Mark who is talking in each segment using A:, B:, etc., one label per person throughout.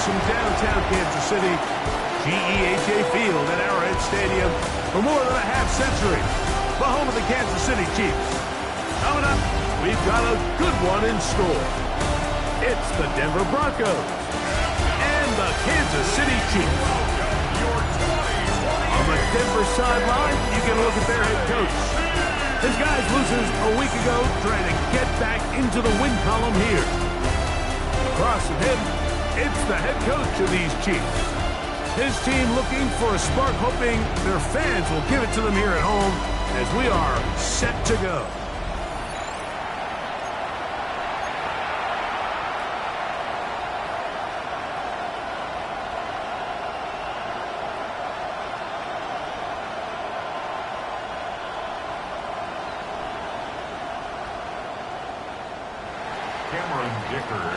A: from downtown Kansas City, GEHA Field at Arrowhead Stadium for more than a half-century, the home of the Kansas City Chiefs. Coming up, we've got a good one in store. It's the Denver Broncos and the Kansas City Chiefs. On the Denver sideline, you can look at their head coach. His guys loses a week ago trying to get back into the win column here. Across from him, it's the head coach of these Chiefs. His team looking for a spark, hoping their fans will give it to them here at home as we are set to go.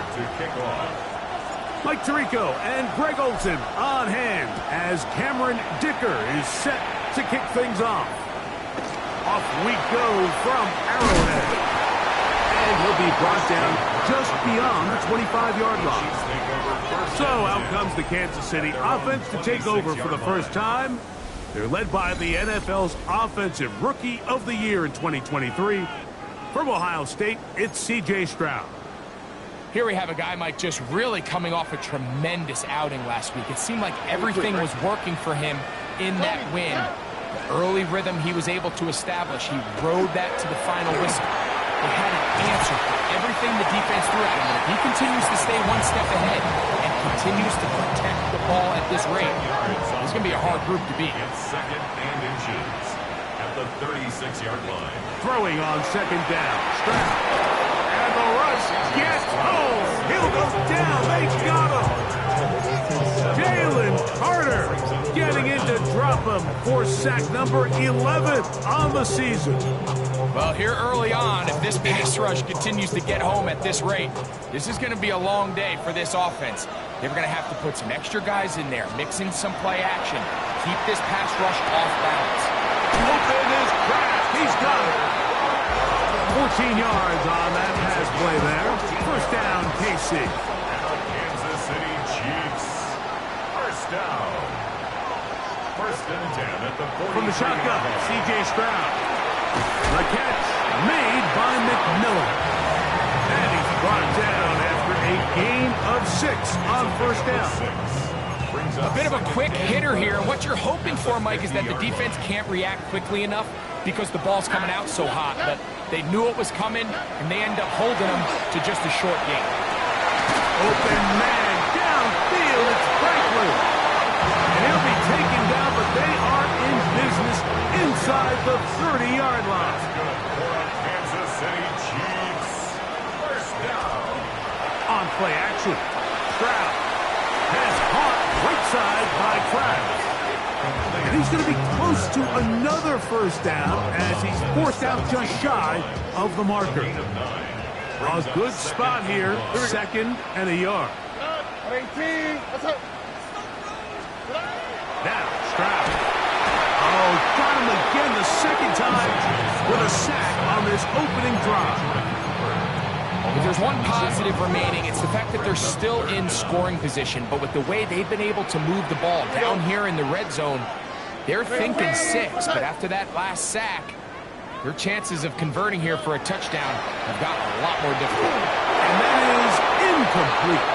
B: To kick off.
A: Mike Tirico and Greg Olson on hand as Cameron Dicker is set to kick things off. Off we go from Arrowhead. And he'll be brought down just beyond the 25-yard line. So out comes the Kansas City offense to take over for the first time. They're led by the NFL's Offensive Rookie of the Year in 2023. From Ohio State, it's C.J. Stroud.
C: Here we have a guy, Mike, just really coming off a tremendous outing last week. It seemed like everything was working for him in that win. The early rhythm he was able to establish, he rode that to the final whistle. They had an answer for everything the defense threw at him. And if he continues to stay one step ahead and continues to protect the ball at this rate, it's going to be a hard group to beat.
B: Second and inches at the 36-yard line.
A: Throwing on second down. Stroud. And the rush gets home. He'll go down. They got him. Jalen Carter getting in to drop him for sack number 11 on the season.
C: Well, here early on, if this pass rush continues to get home at this rate, this is going to be a long day for this offense. They're going to have to put some extra guys in there, mix in some play action, keep this pass rush off balance.
A: Open is Kraft. He's got it. 14 yards on that pass play there. First down, KC.
B: Kansas City Chiefs. First down. First and 10 at the 40.
A: From the shotgun, C.J. Stroud. The catch made by McMillan. And he's brought down after a gain of 6 on first down.
C: A bit of a quick hitter here. What you're hoping for, Mike, is that the defense can't react quickly enough because the ball's coming out so hot. But they knew it was coming, and they end up holding them to just a short gain.
A: Open man downfield. It's Franklin. And he'll be taken down, but they are in business inside the 30-yard line.
B: Kansas City Chiefs. First down.
A: On play action. Stroud has caught right side by Kraft. And he's going to be close to another first down as he's forced out just shy of the marker. A good spot here, second and a yard. Now, Stroud. Oh, got him again the second time with a sack on this opening drive.
C: If there's one positive remaining, it's the fact that they're still in scoring position. But with the way they've been able to move the ball down here in the red zone, they're thinking 6. But after that last sack, their chances of converting here for a touchdown have gotten a lot more difficult.
A: And that is incomplete.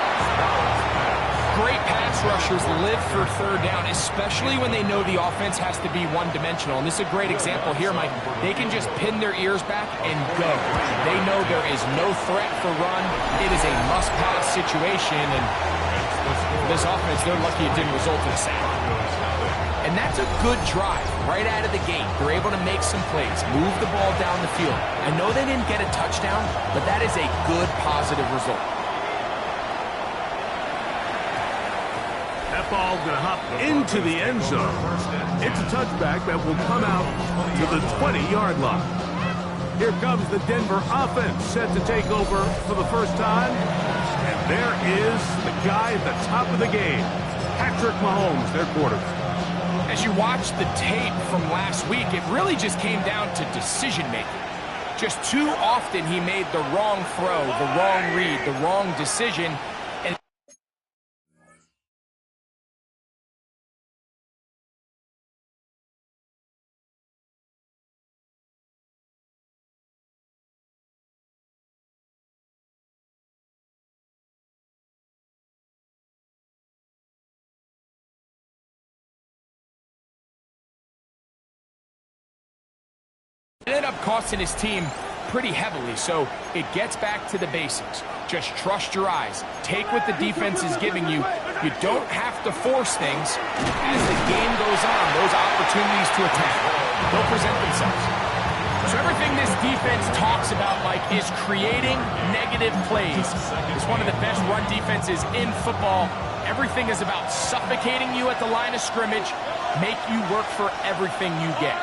C: Great pass rushers live for third down, especially when they know the offense has to be one-dimensional. And this is a great example here, Mike. They can just pin their ears back and go. They know there is no threat for run. It is a must-pass situation, and this offense, they're lucky it didn't result in a sack. And that's a good drive right out of the gate. They're able to make some plays, move the ball down the field. I know they didn't get a touchdown, but that is a good, positive result.
A: That ball going to hop into the end zone. It's a touchback that will come out to the 20-yard line. Here comes the Denver offense set to take over for the first time. And there is the guy at the top of the game, Patrick Mahomes, their quarterback.
C: As you watch the tape from last week, it really just came down to decision-making. Just too often he made the wrong throw, the wrong read, the wrong decision. It ended up costing his team pretty heavily, so it gets back to the basics. Just trust your eyes. Take what the defense is giving you. You don't have to force things. As the game goes on, those opportunities to attack, they'll present themselves. So everything this defense talks about, Mike, is creating negative plays. It's one of the best run defenses in football. Everything is about suffocating you at the line of scrimmage, make you work for everything you get.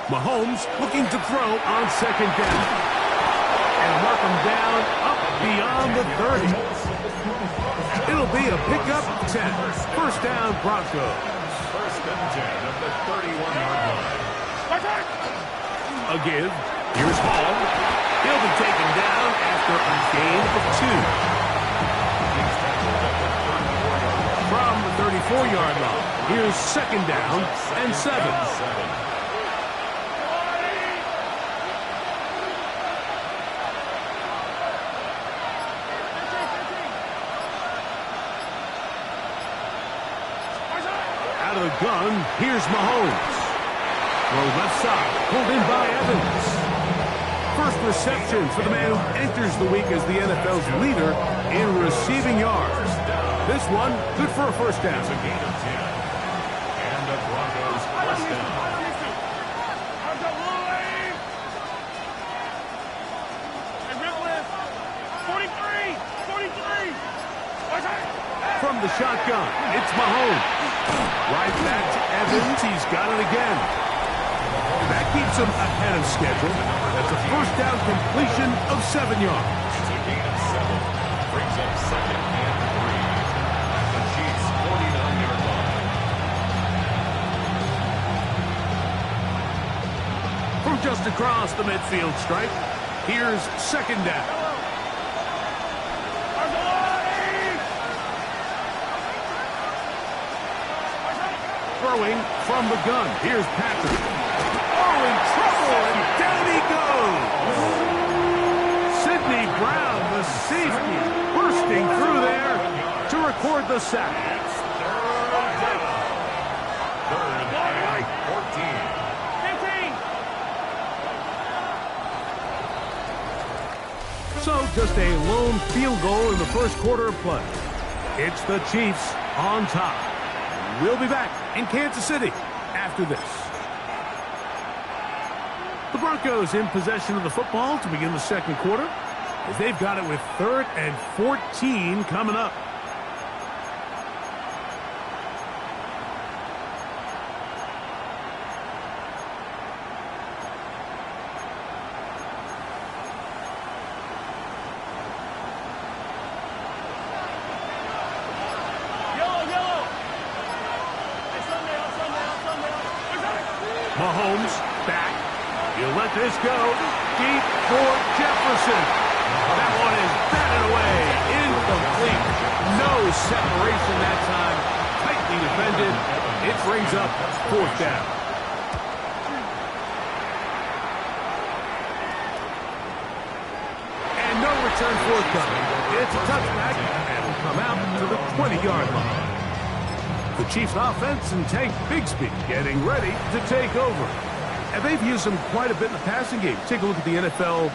A: Mahomes looking to throw on second down. And mark him down up beyond the 30. It'll be a pickup 10. First down, Broncos.
B: First and 10 at the 31-yard line.
A: A give. Here's Hall. He'll be taken down after a gain of 2. From the 34-yard line, here's second down and 7. Out of the gun, here's Mahomes. Throw left side, pulled in by Evans. First reception for the man who enters the week as the NFL's leader in receiving yards. This one, good for a first down.
B: It's a gain of 10. And the Broncos first down.
A: From the shotgun, it's Mahomes. Right back to Evans. He's got it again. That keeps him ahead of schedule. That's a first down completion of 7 yards.
B: It's a gain of 7. Brings up second and 3. The Chiefs' 49-yard line.
A: From just across the midfield stripe, here's second down. Throwing from the gun. Here's Patrick. Oh, in trouble, and down he goes. Sidney Brown, the safety, bursting through there to record the sack.
B: Third and 14.
A: So just a lone field goal in the first quarter of play. It's the Chiefs on top. We'll be back in Kansas City after this. The Broncos in possession of the football to begin the second quarter, as they've got it with 3rd and 14 coming up. Mahomes back. He'll let this go. Deep for Jefferson. That one is batted away. Incomplete. No separation that time. Tightly defended. It brings up 4th down. And no return forthcoming. It's a touchback, and will come out to the 20-yard line. The Chiefs offense and Tank Bigsby getting ready to take over. And they've used him quite a bit in the passing game. Take a look at the NFL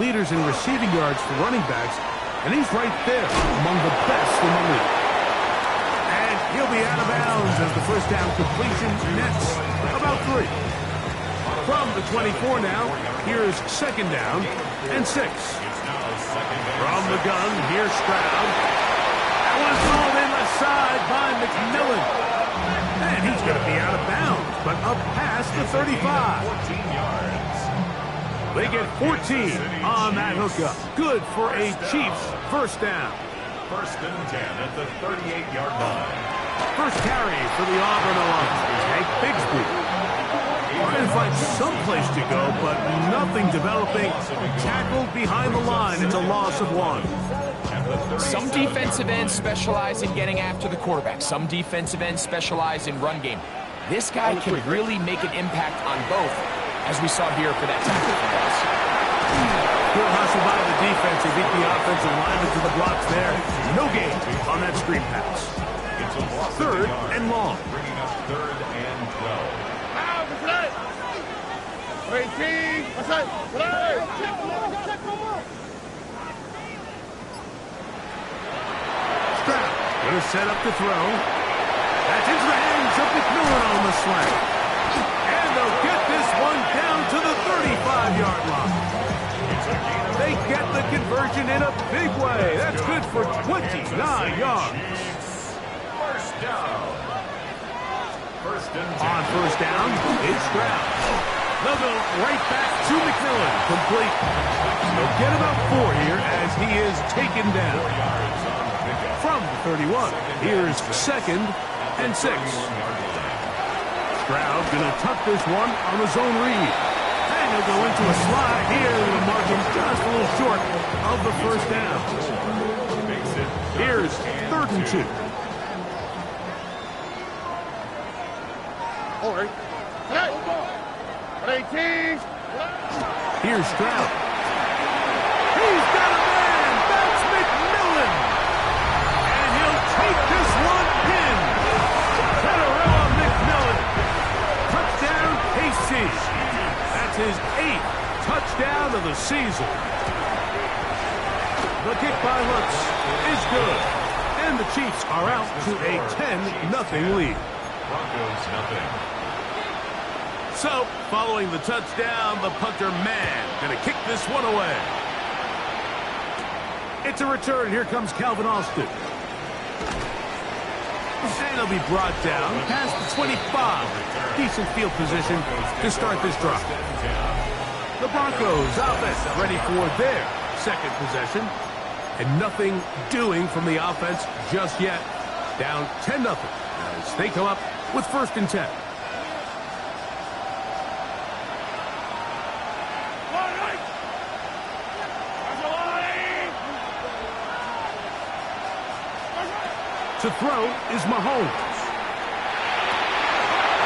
A: leaders in receiving yards for running backs, and he's right there among the best in the league. And he'll be out of bounds as the first down completion nets about 3. From the 24 now, here's second down and 6. From the gun, here's Stroud. That one's called in left side by McMillan. And he's going to be out of bounds, but up past the 35.
B: 14 yards.
A: They get 14 on that hookup. Good for a Chiefs first down.
B: First and 10 at the 38-yard line.
A: First carry for the Auburn alum, Tank Bigsby. Trying to find some place to go, but nothing developing. Tackled behind the line. It's a loss of 1.
C: Some defensive ends specialize in getting after the quarterback. Some defensive ends specialize in run game. This guy can really make an impact on both, as we saw here for that tackle for us.
A: Good hustle by the defense. He beat the offensive lineman to the blocks there. No gain on that screen pass.
B: It's a
A: Third and long.
B: Bringing up third and 12.
A: Stroud going to set up to throw. That's into the hands of McMillan on the slant. And they'll get this one down to the 35-yard line. They get the conversion in a big way. That's good for 29 yards.
B: First down. First and 10.
A: On first down, it's Stroud. They'll go right back to McMillan. Complete. They'll get about 4 here as he is taken down.
B: 4 yards on the pickup.
A: From the 31, here's second and 6. Stroud going to tuck this one on the zone read. And he'll go into a slide here. The margin just a little short of the first down.
B: Makes it
A: Here's third and 2. Here's Stroud. He's got a man. That's McMillan. And he'll take this one in. Tetterella McMillan. Touchdown, KC. That's his 8th touchdown of the season. The kick by Lutz is good. And the Chiefs are out to a 10-0 lead.
B: Broncos nothing.
A: So, following the touchdown, the punter man going to kick this one away. It's a return. Here comes Calvin Austin. And he'll be brought down past the 25. Decent field position to start this drive. The Broncos offense ready for their second possession. And nothing doing from the offense just yet. Down 10-0 as they come up with first and 10. To throw is Mahomes.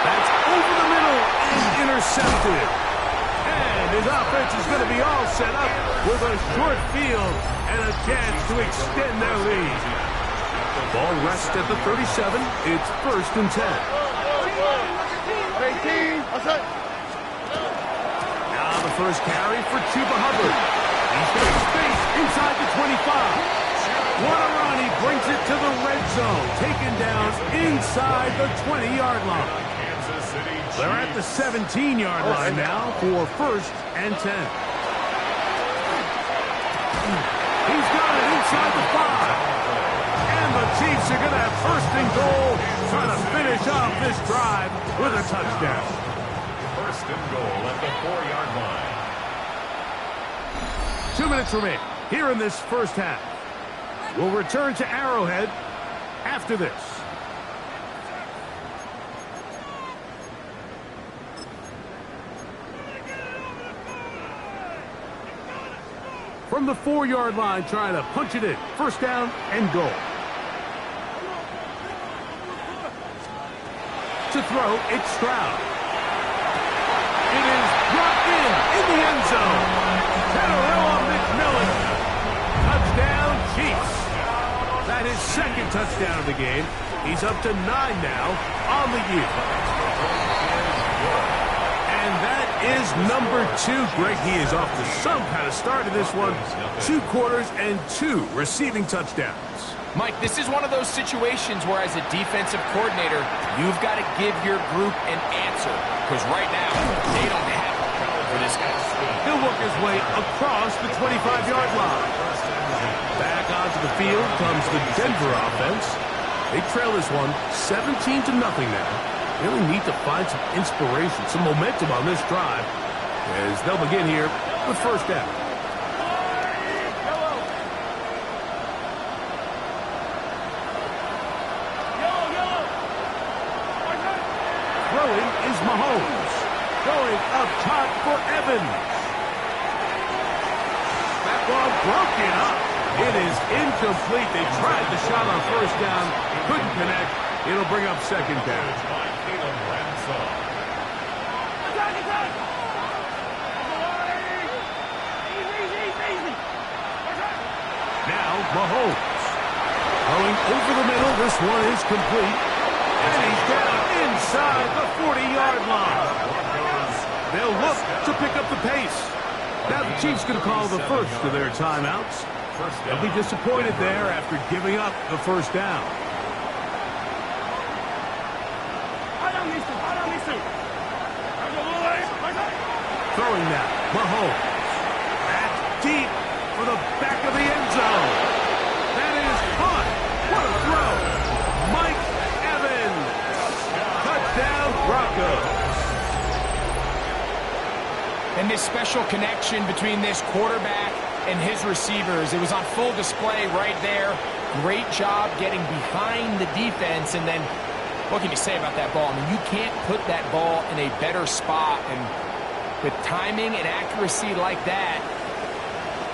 A: That's over the middle and intercepted. And his offense is going to be all set up with a short field and a chance to extend their lead. Ball rests at the 37. It's first and 10. Now the first carry for Chuba Hubbard. He's got space inside the 25. What a run. He brings it to the red zone. Taken down inside the 20-yard line.
B: Kansas City Chiefs.
A: They're at the 17-yard line now for first and 10. He's got it inside the 5. And the Chiefs are going to have first and goal, trying to finish off this drive with a touchdown.
B: First and goal at the 4-yard line.
A: 2 minutes remain here in this first half. We'll return to Arrowhead after this. From the 4-yard line, trying to punch it in. First down and goal. To throw, it's Stroud. It is brought in the end zone. Tetterella McMillan. Touchdown, Chiefs. That is second touchdown of the game. He's up to 9 now on the year. And that is number 2. Greg, he is off to some kind of start in this one. 2 quarters and 2 receiving touchdowns.
C: Mike, this is one of those situations where as a defensive coordinator, you've got to give your group an answer. Because right now, they don't have a problem for this guy's speed.
A: He'll work his way across the 25-yard line. Back onto the field comes the Denver offense. They trail this one 17-0 now. Really need to find some inspiration, some momentum on this drive as they'll begin here with first down. Throwing is Mahomes. Going up top for Evans. That ball broken up. It is incomplete. They tried the shot on first down. Couldn't connect. It'll bring up second down. Now Mahomes. A Throwing over the middle. This one is complete. And he's down inside the 40-yard line. They'll look to pick up the pace. Now the Chiefs going to call the first of their timeouts. They'll be disappointed there after giving up the first down. Throwing now, Mahomes. That's deep for the back of the end zone. That is caught. What a throw. Mike Evans. Touchdown, Broncos.
C: And this special connection between this quarterback and his receivers, it was on full display right there. Great job getting behind the defense. And then, what can you say about that ball? I mean, you can't put that ball in a better spot. And with timing and accuracy like that,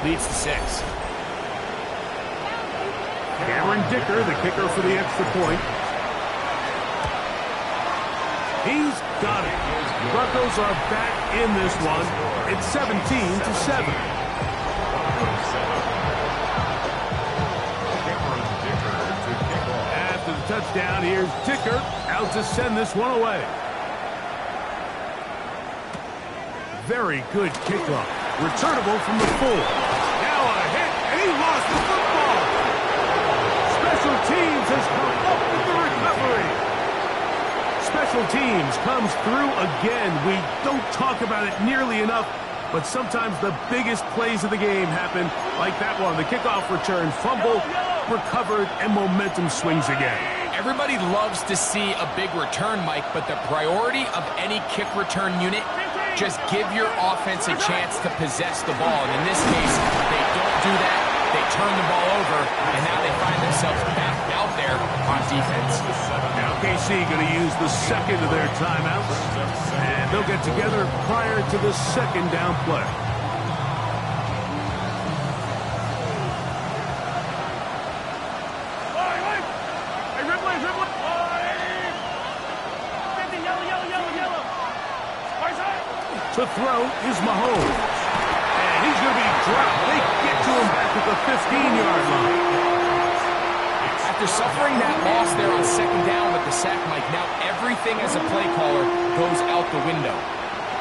C: leads to 6.
A: Cameron Dicker, the kicker for the extra point. He's got it. Broncos are back in this one. It's 17-7. After the touchdown, here's Dicker out to send this one away. Very good kickoff. Returnable from the full. Now a hit, and he lost the football. Special teams has come up with the recovery. Special teams comes through again. We don't talk about it nearly enough, but sometimes the biggest plays of the game happen like that one. The kickoff return, fumble, recovered, and momentum swings again.
C: Everybody loves to see a big return, Mike, but the priority of any kick return unit, just give your offense a chance to possess the ball. And in this case, they don't do that. They turn the ball over, and now they find themselves back out there on defense.
A: Now KC going to use the second of their timeouts, and they'll get together prior to the second down play. To throw is Mahomes. And he's going to be dropped. They get to him back at the 15-yard line.
C: After suffering that loss there on second down with the sack, Mike, now everything as a play caller goes out the window.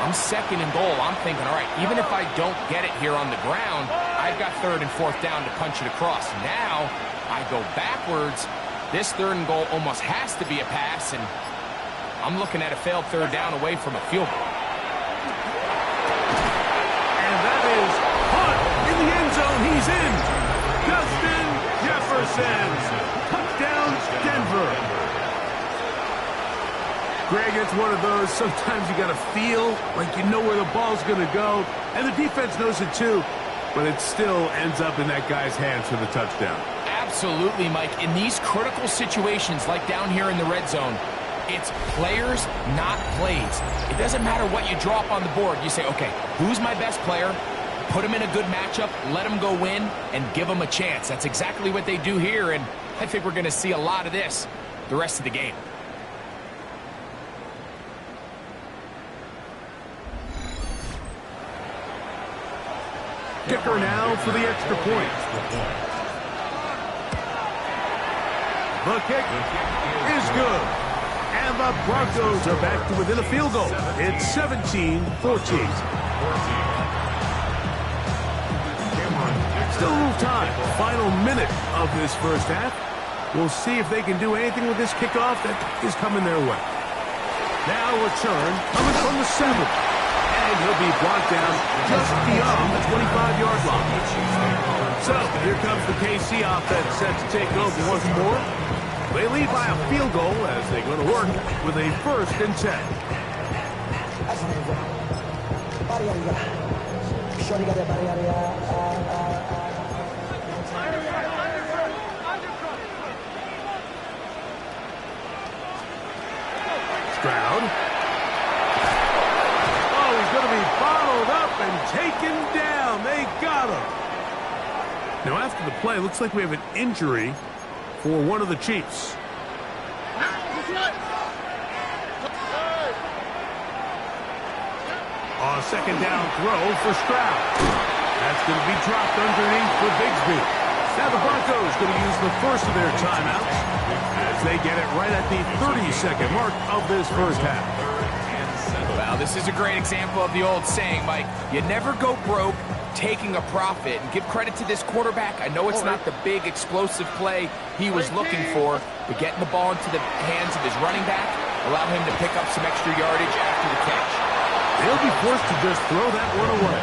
C: I'm second and goal. I'm thinking, all right, even if I don't get it here on the ground, I've got third and fourth down to punch it across. Now I go backwards. This third and goal almost has to be a pass, and I'm looking at a failed third down away from a field goal.
A: In the end zone, he's in. Justin Jefferson. Touchdown, Denver. Greg, it's one of those, sometimes you got to feel like you know where the ball's going to go, and the defense knows it too, but it still ends up in that guy's hands for the touchdown.
C: Absolutely, Mike. In these critical situations, like down here in the red zone, it's players, not plays. It doesn't matter what you drop on the board. You say, okay, who's my best player? Put him in a good matchup, let him go win, and give him a chance. That's exactly what they do here, and I think we're going to see a lot of this the rest of the game.
A: Dicker now for the extra point. The kick is good. And the Broncos are back to within a field goal. It's 17-14. Still a little time. Final minute of this first half. We'll see if they can do anything with this kickoff that is coming their way. Now return coming from the 7. And he'll be brought down just beyond the 25-yard line. So here comes the KC offense set to take over once more. They lead by a field goal as they go to work with a 1st and 10. Stroud. Oh, he's going to be bottled up and taken down. They got him. Now, after the play, looks like we have an injury for one of the Chiefs. A second down throw for Stroud. That's going to be dropped underneath for Bigsby. Now the Broncos going to use the first of their timeouts as they get it right at the 30-second mark of this first half.
C: Well, this is a great example of the old saying, Mike. You never go broke taking a profit. And give credit to this quarterback. I know it's not the big explosive play he was looking for, but getting the ball into the hands of his running back allowed him to pick up some extra yardage after the catch.
A: They'll be forced to just throw that one away.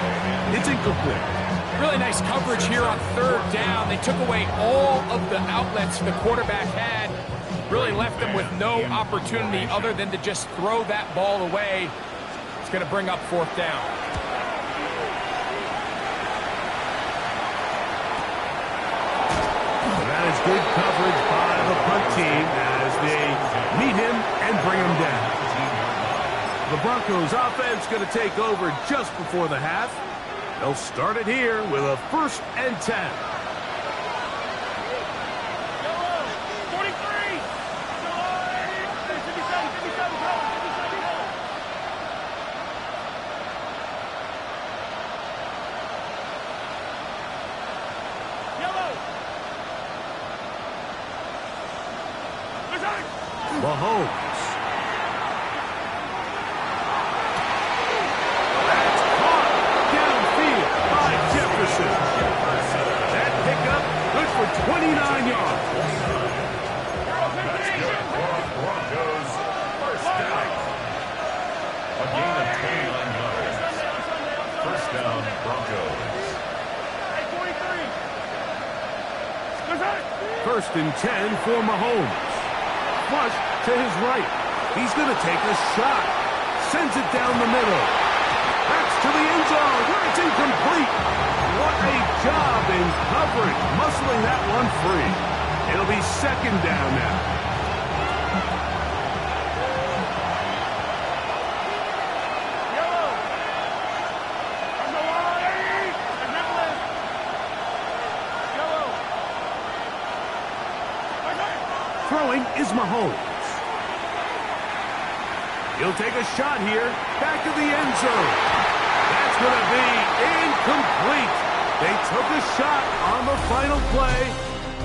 A: It's incomplete.
C: Really nice coverage here on third down. They took away all of the outlets the quarterback had. Really left them with no opportunity other than to just throw that ball away. It's going to bring up fourth down.
A: That is good coverage by the punt team as they meet him and bring him down. The Broncos offense going to take over just before the half. They'll start it here with a 1st and 10. Mahomes. That's caught downfield by Jefferson. That pickup good for 29 yards.
B: Broncos first down. A gain of 29 yards. First down, Broncos.
A: 1st and 10 for Mahomes. Flush to his right. He's going to take a shot. Sends it down the middle. Backs to the end zone where it's incomplete. What a job in coverage, muscling that one free. It'll be 2nd down now. Throwing is Mahomes. He'll take a shot here. Back to the end zone. That's going to be incomplete. They took a shot on the final play.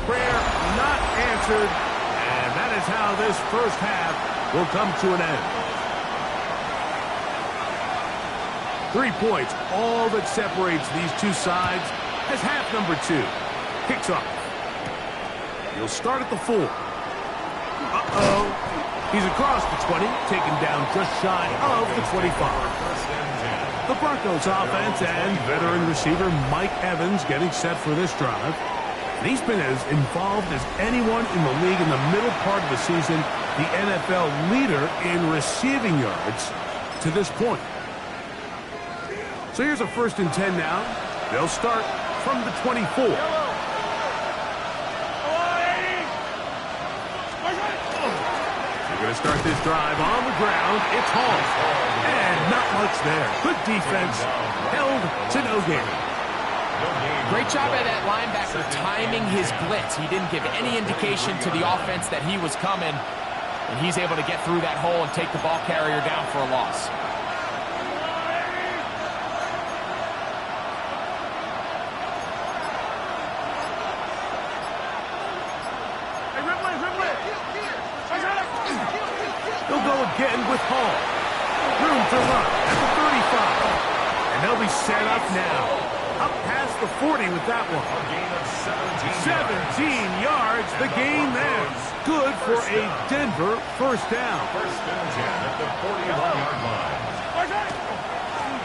A: Prayer not answered. And that is how this first half will come to an end. 3 points, all that separates these two sides as half number 2 kicks off. He'll start at the 4. Uh-oh. He's across the 20, taken down just shy of the 25. The Broncos offense and veteran receiver Mike Evans getting set for this drive. And he's been as involved as anyone in the league in the middle part of the season, the NFL leader in receiving yards to this point. So here's a 1st and 10 now. They'll start from the 24. Going to start this drive on the ground. It's Hall. And not much there. Good defense. Held to no gain.
C: Great job by that linebacker timing his blitz. He didn't give any indication to the offense that he was coming. And he's able to get through that hole and take the ball carrier down for a loss.
A: They'll go again with Hall. Room to run at the 35. And they'll be set up now. Up past the 40 with that one.
B: A gain of
A: 17 yards, the gain there. Good for a Denver first down.
B: 1st and 10 at the 41-yard line.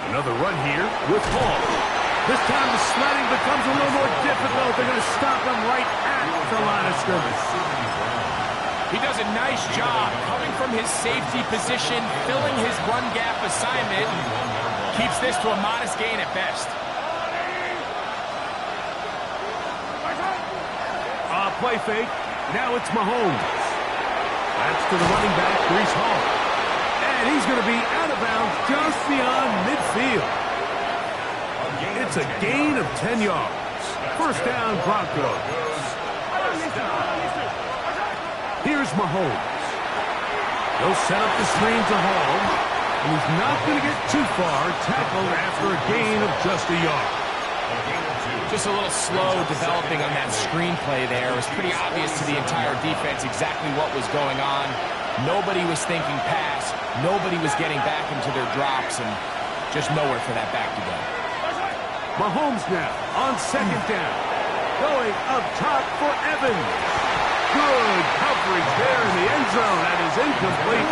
A: Another run here with Hall. This time the sledding becomes a little more difficult. They're going to stop him right at the line of scrimmage.
C: He does a nice job coming from his safety position, filling his run gap assignment. Keeps this to a modest gain at best.
A: Play fake. Now it's Mahomes. That's to the running back, Breece Hall. And he's going to be out of bounds just beyond midfield. It's a gain of 10 yards. First down, Broncos. Here's Mahomes. He'll set up the screen to Hall. And he's not going to get too far. Tackled after a gain of just a yard.
C: Just a little slow developing on that screenplay there. It was pretty obvious to the entire defense exactly what was going on. Nobody was thinking pass. Nobody was getting back into their drops, and just nowhere for that back to go.
A: Mahomes now on second down. Going up top for Evans. Good coverage there in the end zone. That is incomplete.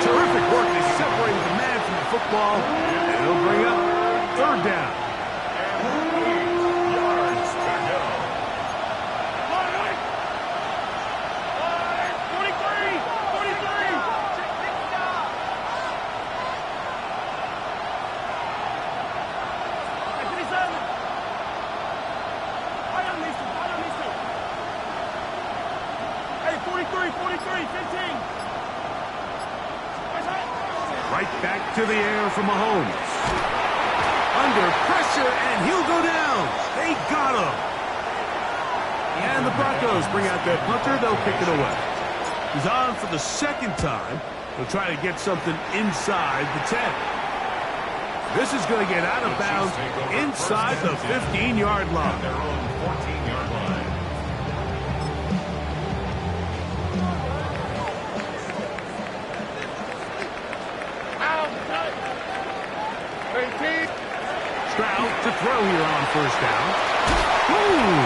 A: Terrific work. They separated the man from the football, and it'll bring up third down. Right back to the air for Mahomes. Under pressure, and he'll go down. They got him. And the Broncos bring out their punter. They'll kick it away. He's on for the second time. They'll try to get something inside the 10. This is going to get out of bounds inside the 15-yard line.
B: Their own 14-yard line.
A: Stroud to throw here on first down. Ooh!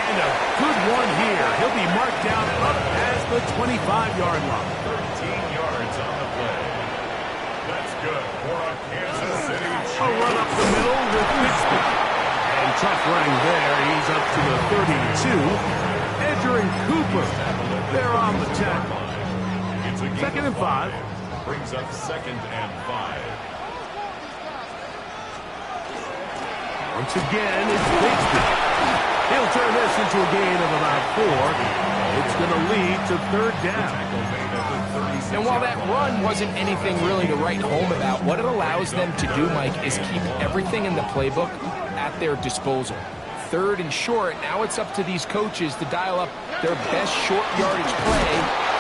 A: And a good one here. He'll be marked down up as the 25-yard line.
B: 13 yards on the play. That's good for a Kansas City Chiefs.
A: A run up the middle with Pittsburgh. And tough running there. He's up to the 32. Edgerrin Cooper. They're on the 10. Second and 5.
B: Brings up second and 5.
A: Once again, it's Bigsby. He'll turn this into a gain of about 4. It's going to lead to third down.
C: And while that run wasn't anything really to write home about, what it allows them to do, Mike, is keep everything in the playbook at their disposal. Third and short, now it's up to these coaches to dial up their best short yardage play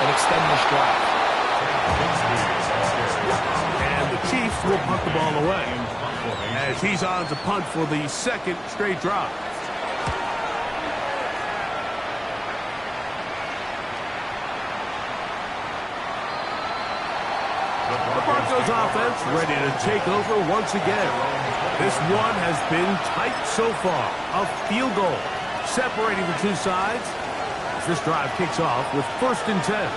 C: and extend this drive.
A: And the Chiefs will punt the ball away as he's on to punt for the second straight drive. The Broncos offense ready to take over once again. This one has been tight so far. A field goal separating the two sides as this drive kicks off with first and 10.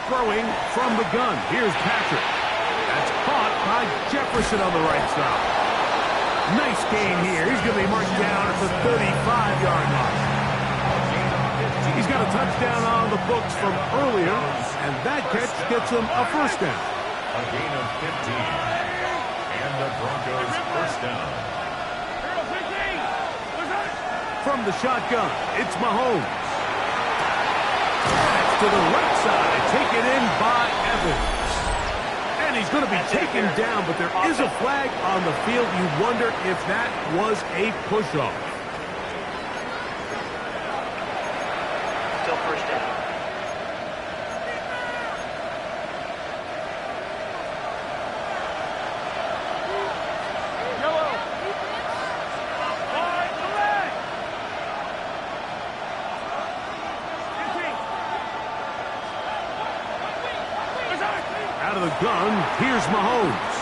A: Throwing from the gun. Here's Patrick. That's caught by Jefferson on the right side. Nice gain here. He's going to be marked down at the 35-yard line. He's got a touchdown on the books from earlier, and that catch gets him a first down.
B: A gain of 15. And the Broncos first down.
A: From the shotgun, it's Mahomes. To the right side, taken in by Evans. And he's going to be taken down, but there is a flag on the field. You wonder if that was a push-off.
D: Still first down.
A: Out of the gun, here's Mahomes.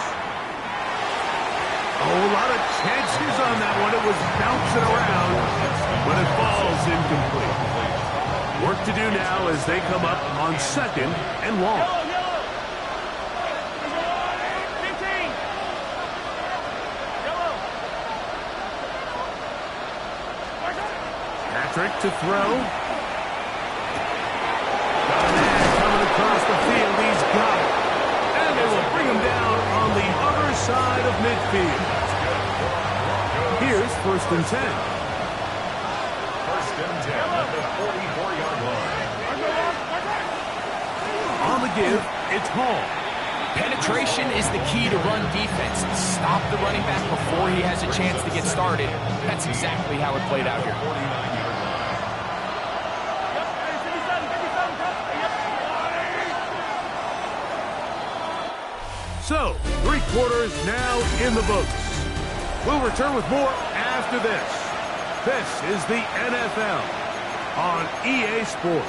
A: Oh, a lot of chances on that one. It was bouncing around, but it falls incomplete. Work to do now as they come up on second and long. Patrick to throw. Got a man coming across the field. He's got it. And they will bring him down on the other side of midfield. Here's first and 10.
B: First and 10 at the 44-yard line.
A: On the give, it's Hall.
C: Penetration is the key to run defense. Stop the running back before he has a chance to get started. That's exactly how it played out here.
B: 49-yard line.
A: So, 3 quarters now in the books. We'll return with more after this. This is the NFL on EA Sports.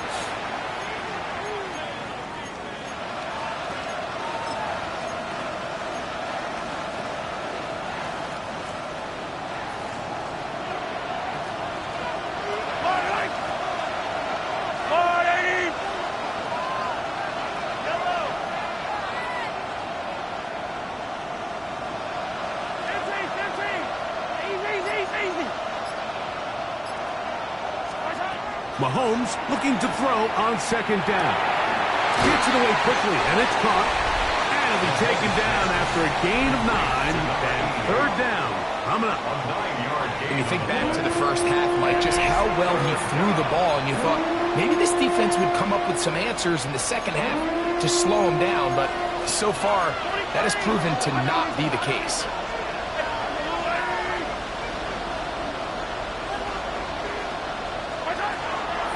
A: Mahomes looking to throw on 2nd down. Gets it away quickly, and it's caught. And it'll be taken down after a gain of 9. And 3rd down coming up.
C: When you think back to the first half, Mike, just how well he threw the ball, and you thought maybe this defense would come up with some answers in the second half to slow him down. But so far, that has proven to not be the case.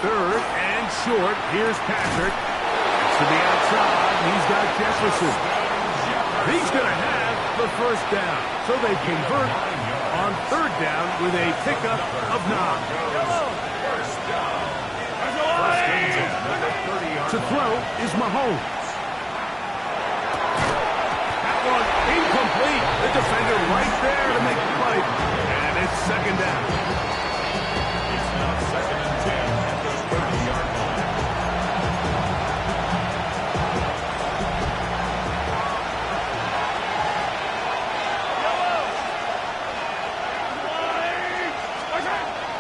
A: Third and short. Here's Patrick. To the outside, and he's got Jefferson. He's going to have the 1st down. So they convert on 3rd down with a pickup of 9. To throw is Mahomes. That one incomplete. The defender right there to make the play. And it's 2nd down.
B: It's now 2nd and 10 at the 30-yard line.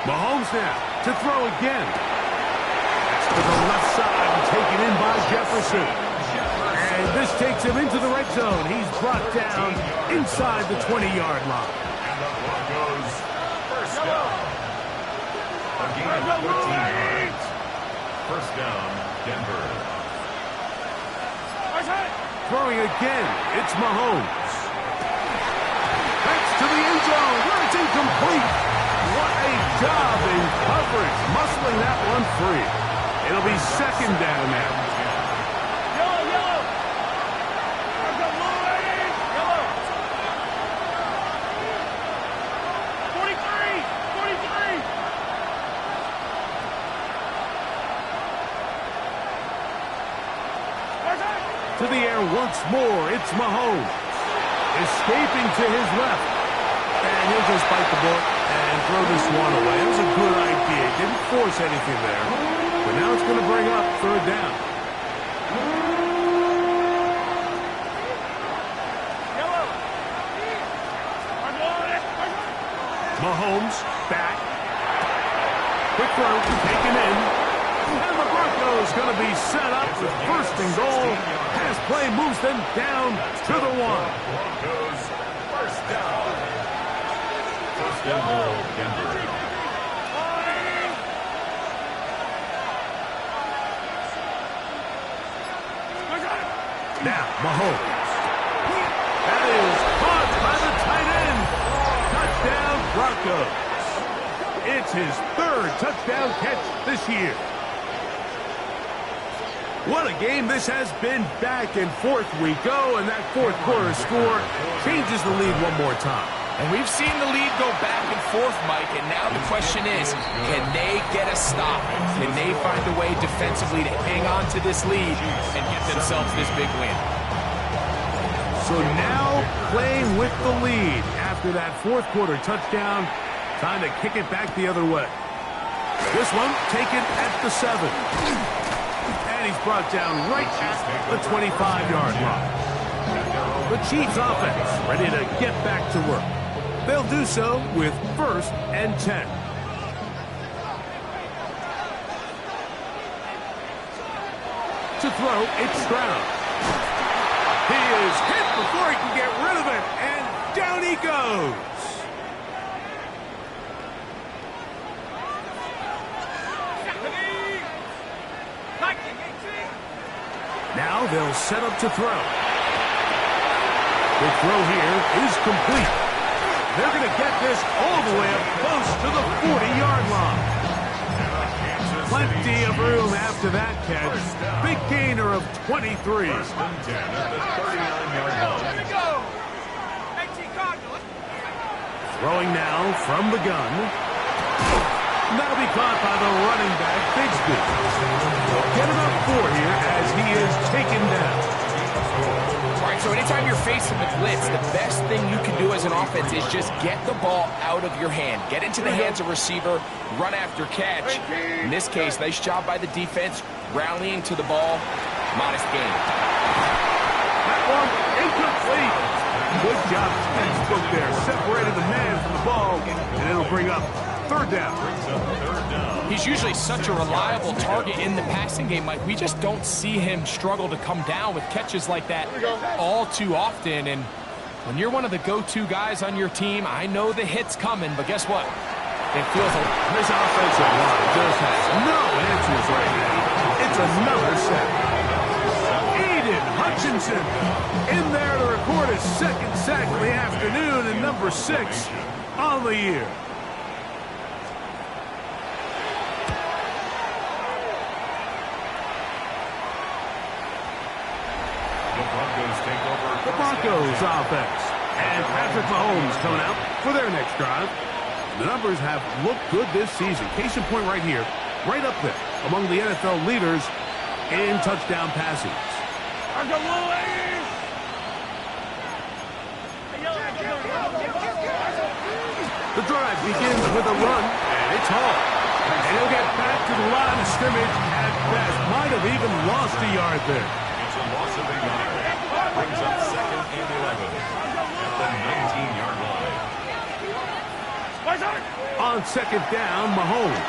A: Mahomes now to throw again. To the left side and taken in by Jefferson. And this takes him into the red zone. He's brought down inside the 20-yard line.
B: And the Broncos, 1st down. A gain of 13 yards. 1st down, Denver.
A: Throwing again, it's Mahomes. That's to the end zone where it's incomplete. What a job in coverage, muscling that one free. It'll be 2nd down now.
D: Yellow. Yellow. 43.
A: To the air once more, it's Mahomes. Escaping to his left. And he'll just bite the bullet and throw this one away. It was a good idea. Didn't force anything there. But now it's going to bring up 3rd down. Mahomes back. Quick throw taken in. And the Broncos going to be set up with 1st and goal. Pass play moves them down to the 1.
B: Broncos, 1st down. 1st and goal, Denver.
A: Now, Mahomes. That is caught by the tight end. Touchdown, Broncos. It's his 3rd touchdown catch this year. What a game this has been. Back and forth we go, and that 4th quarter score changes the lead one more time.
C: And we've seen the lead go back and forth, Mike, and now the question is, can they get a stop? Can they find a way defensively to hang on to this lead and get themselves this big win?
A: So now playing with the lead after that 4th quarter touchdown, time to kick it back the other way. This one taken at the 7. And he's brought down right at the 25-yard line. The Chiefs offense ready to get back to work. They'll do so with 1st and 10. To throw, it's Stroud. He is hit before he can get rid of it, and down he goes. Now they'll set up to throw. The throw here is complete. They're going to get this all the way up close to the 40-yard line. Plenty of room after that catch. Big gainer of 23.
B: First and 10 at the 39-yard line.
A: Throwing now from the gun. That'll be caught by the running back, Bigsby. Get about 4 here as he is taken down.
C: All right, so anytime you're facing the blitz, the best thing you can do as an offense is just get the ball out of your hand. Get into the hands of receiver, run after catch. In this case, nice job by the defense, rallying to the ball. Modest gain.
A: That one incomplete. Good job, textbook there. Separated the man from the ball, and it'll bring up third down.
C: He's usually such a reliable target in the passing game, Mike. We just don't see him struggle to come down with catches like that all too often. And when you're one of the go-to guys on your team, I know the hit's coming, but guess what? It feels like
A: This offensive line just has no answers right now. It's another sack. Hutchinson in there to record his second sack of the afternoon and number 6 on the year. The Broncos offense. And Patrick Mahomes coming out for their next drive. The numbers have looked good this season. Case in point right here, right up there among the NFL leaders in touchdown passing. The drive begins with a run, and it's hard. And he'll get back to the line of scrimmage at best. Might have even lost a yard there.
B: It's a loss of a yard. Brings up 2nd and 11 at the 19-yard line.
A: On second down, Mahomes.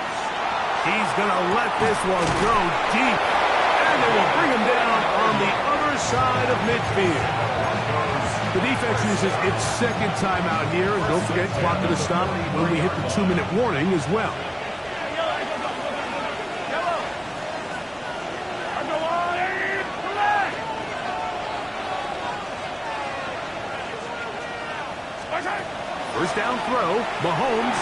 A: He's going to let this one go deep. And they will bring him down on the other side of midfield. The defense uses its second timeout here. And don't forget, clock to stop when we hit the 2-minute warning as well. First down throw, Mahomes.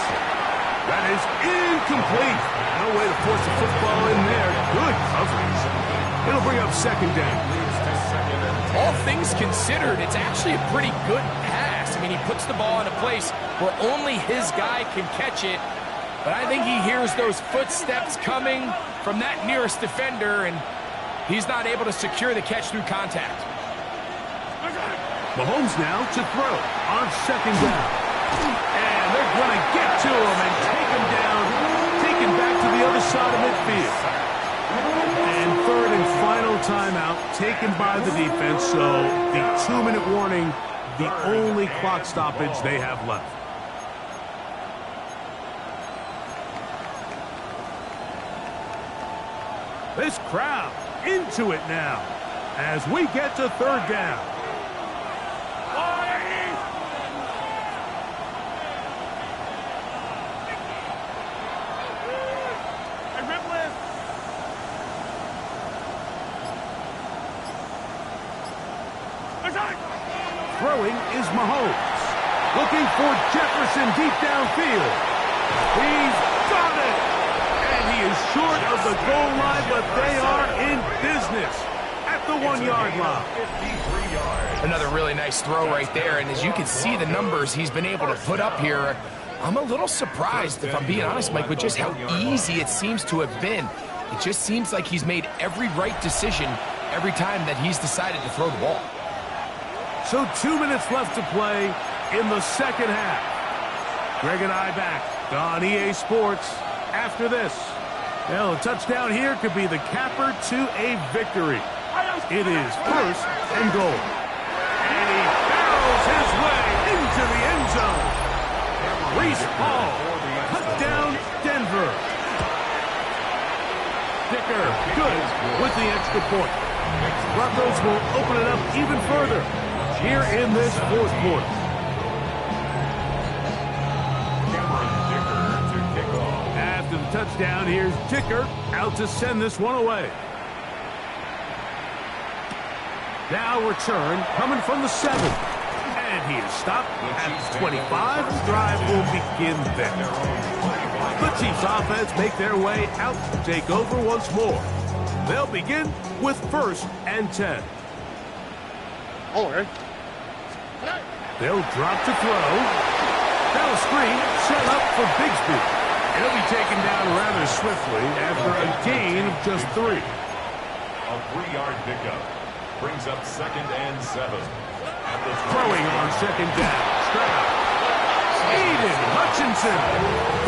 A: That is incomplete. No way to force the football in there. Good coverage. It'll bring up second down.
C: all things considered, it's actually a pretty good pass. I mean, he puts the ball in a place where only his guy can catch it. But I think he hears those footsteps coming from that nearest defender, and he's not able to secure the catch through contact.
A: Mahomes now to throw on second down. And they're going to get to him and take him down, take him back to the other side of midfield. And third and final timeout taken by the defense, so the 2-minute warning, the only clock stoppage they have left. This crowd into it now as we get to third down. Throwing is Mahomes. Looking for Jefferson deep downfield. He's got it. And he is short of the goal line, but they are in business at the 1-yard line.
C: Another really nice throw right there, and as you can see the numbers he's been able to put up here, I'm a little surprised, if I'm being honest, Mike, with just how easy it seems to have been. It just seems like he's made every right decision every time that he's decided to throw the ball.
A: So 2 minutes left to play in the second half. Greg and I back on EA Sports after this. Well, a touchdown here could be the capper to a victory. It is first and goal. And he barrels his way into the end zone. Reese Hall, cut down Denver. Dicker, good with the extra point. Broncos will open it up even further here in this fourth quarter. After the touchdown, here's Dicker out to send this one away. Now return coming from the 7. And he is stopped at 25. The drive will begin then. The The Chiefs offense make their way out to take over once more. They'll begin with 1st and 10. They'll drop to throw. Now a screen set up for Bigsby. He'll be taken down rather swiftly after a gain of just 3.
B: A 3-yard pickup brings up 2nd and 7.
A: Throwing on 2nd down. Stroud. Aiden Hutchinson.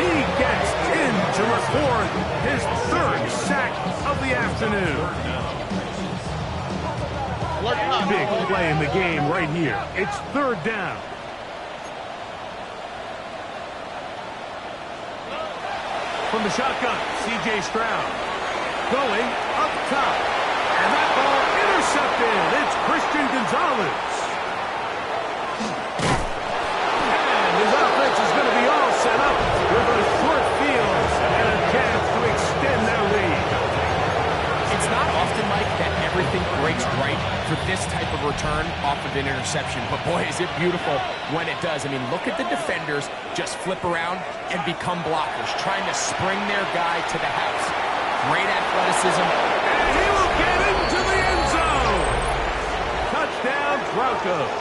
A: He gets in to record his 3rd sack of the afternoon. Big play in the game right here. It's 3rd down. From the shotgun, C.J. Stroud. Going up top. And that ball intercepted. It's Christian Gonzalez. And his offense is going to be all set up with a short field and a chance to extend their lead.
C: It's not often, Mike, that everything breaks right for this type of return off of an interception. But boy, is it beautiful when it does. I mean, look at the defenders just flip around and become blockers, trying to spring their guy to the house. Great athleticism.
A: And he will get into the end zone. Touchdown, Broncos.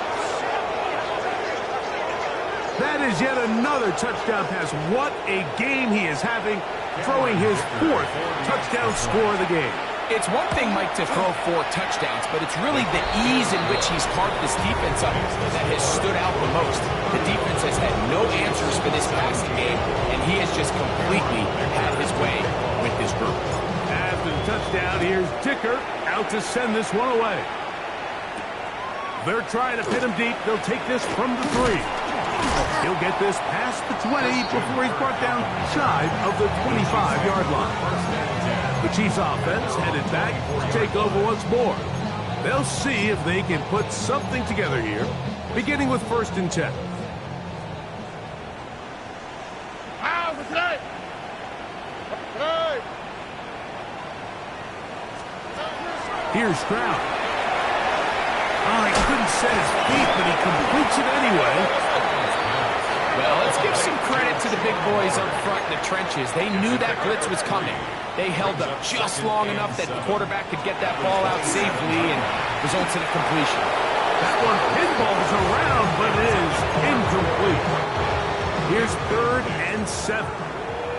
A: That is yet another touchdown pass. What a game he is having, throwing his 4th touchdown score of the game.
C: It's one thing, Mike, to throw 4 touchdowns, but it's really the ease in which he's carved this defense up that has stood out the most. The defense has had no answers for this passing game, and he has just completely had his way with this group.
A: After the touchdown, here's Dicker out to send this one away. They're trying to pin him deep. They'll take this from the 3. He'll get this past the 20 before he's brought down shy of the 25-yard line. The Chiefs offense headed back to take over once more. They'll see if they can put something together here, beginning with 1st and 10. Here's Stroud. Oh, he couldn't set his feet, but he completes it anyway.
C: Well, let's give some credit to the big boys up front in the trenches. They knew that blitz was coming. They held up just long enough that the quarterback could get that ball out safely and results in a completion.
A: That one pinballs around, but it is incomplete. Here's 3rd and 7.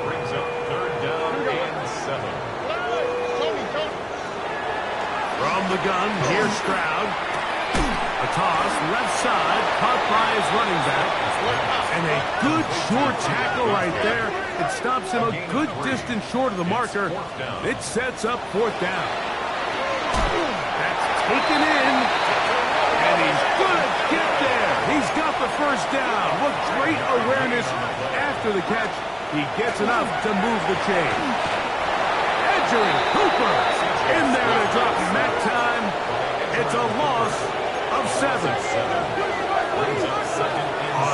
B: Brings up 3rd down and 7.
A: From the gun, here's Stroud. A toss, left side, caught by his running back. And a good short tackle right there. It stops him a good distance short of the marker. It sets up 4th down. That's taken in. And he's going to get there. He's got the 1st down. What great awareness after the catch. He gets enough to move the chain. Edgerrin Cooper in there to drop him that time. It's a loss of 7.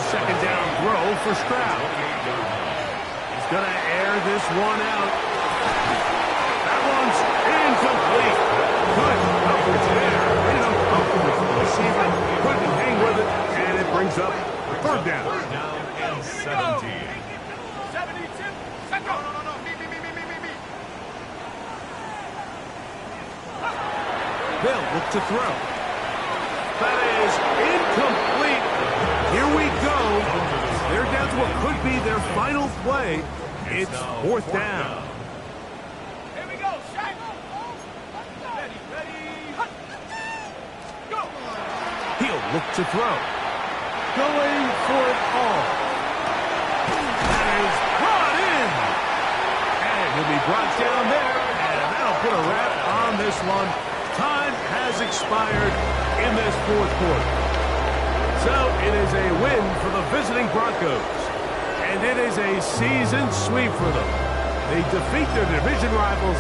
A: Second down throw for Stroud. He's going to air this one out. That one's incomplete. Good coverage there. Made him comfortable for the receiver. Couldn't hang with it, and it brings up 3rd down.
B: 3rd down and 17.
D: 72. Central. No. Me.
A: They'll look to throw. That is incomplete. Here we go. They're down to what could be their final play. It's 4th down.
D: Here we go. Shaq. Ready. Go.
A: He'll look to throw. Going for it all. That is brought in. And he'll be brought down there. And that'll put a wrap on this one. Time has expired in this 4th quarter. So it is a win for the visiting Broncos. And it is a season sweep for them. They defeat their division rivals